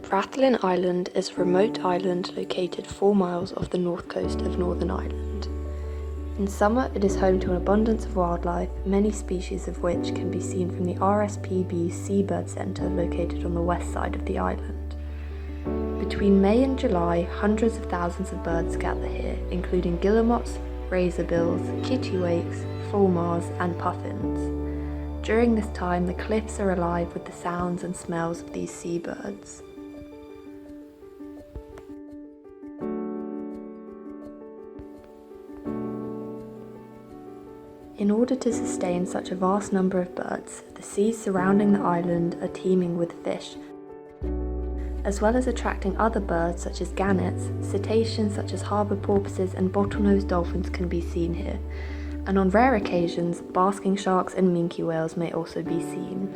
Rathlin Island is a remote island located 4 miles off the north coast of Northern Ireland. In summer, it is home to an abundance of wildlife, many species of which can be seen from the RSPB Seabird Centre located on the west side of the island. Between May and July, hundreds of thousands of birds gather here, including guillemots, razorbills, kittiwakes, fulmars and puffins. During this time, the cliffs are alive with the sounds and smells of these seabirds. In order to sustain such a vast number of birds, the seas surrounding the island are teeming with fish, as well as attracting other birds such as gannets. Cetaceans such as harbour porpoises and bottlenose dolphins can be seen here, and on rare occasions, basking sharks and minke whales may also be seen.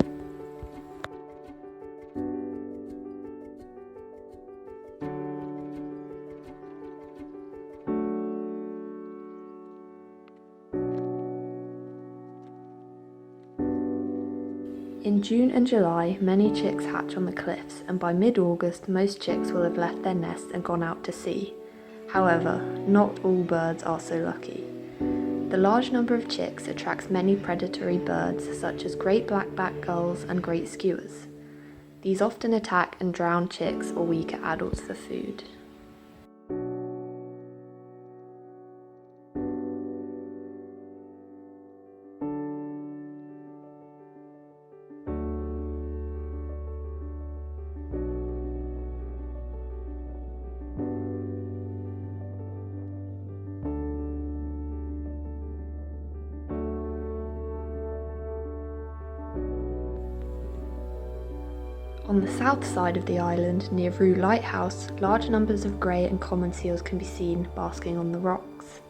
In June and July, many chicks hatch on the cliffs, and by mid-August, most chicks will have left their nests and gone out to sea. However, not all birds are so lucky. The large number of chicks attracts many predatory birds such as great black-backed gulls and great skuas. These often attack and drown chicks or weaker adults for food. On the south side of the island, near Rue Lighthouse, large numbers of grey and common seals can be seen basking on the rocks.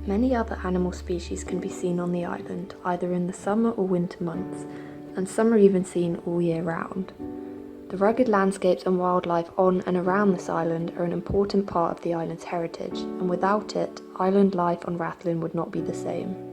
Many other animal species can be seen on the island, either in the summer or winter months, and some are even seen all year round. The rugged landscapes and wildlife on and around this island are an important part of the island's heritage, and without it, island life on Rathlin would not be the same.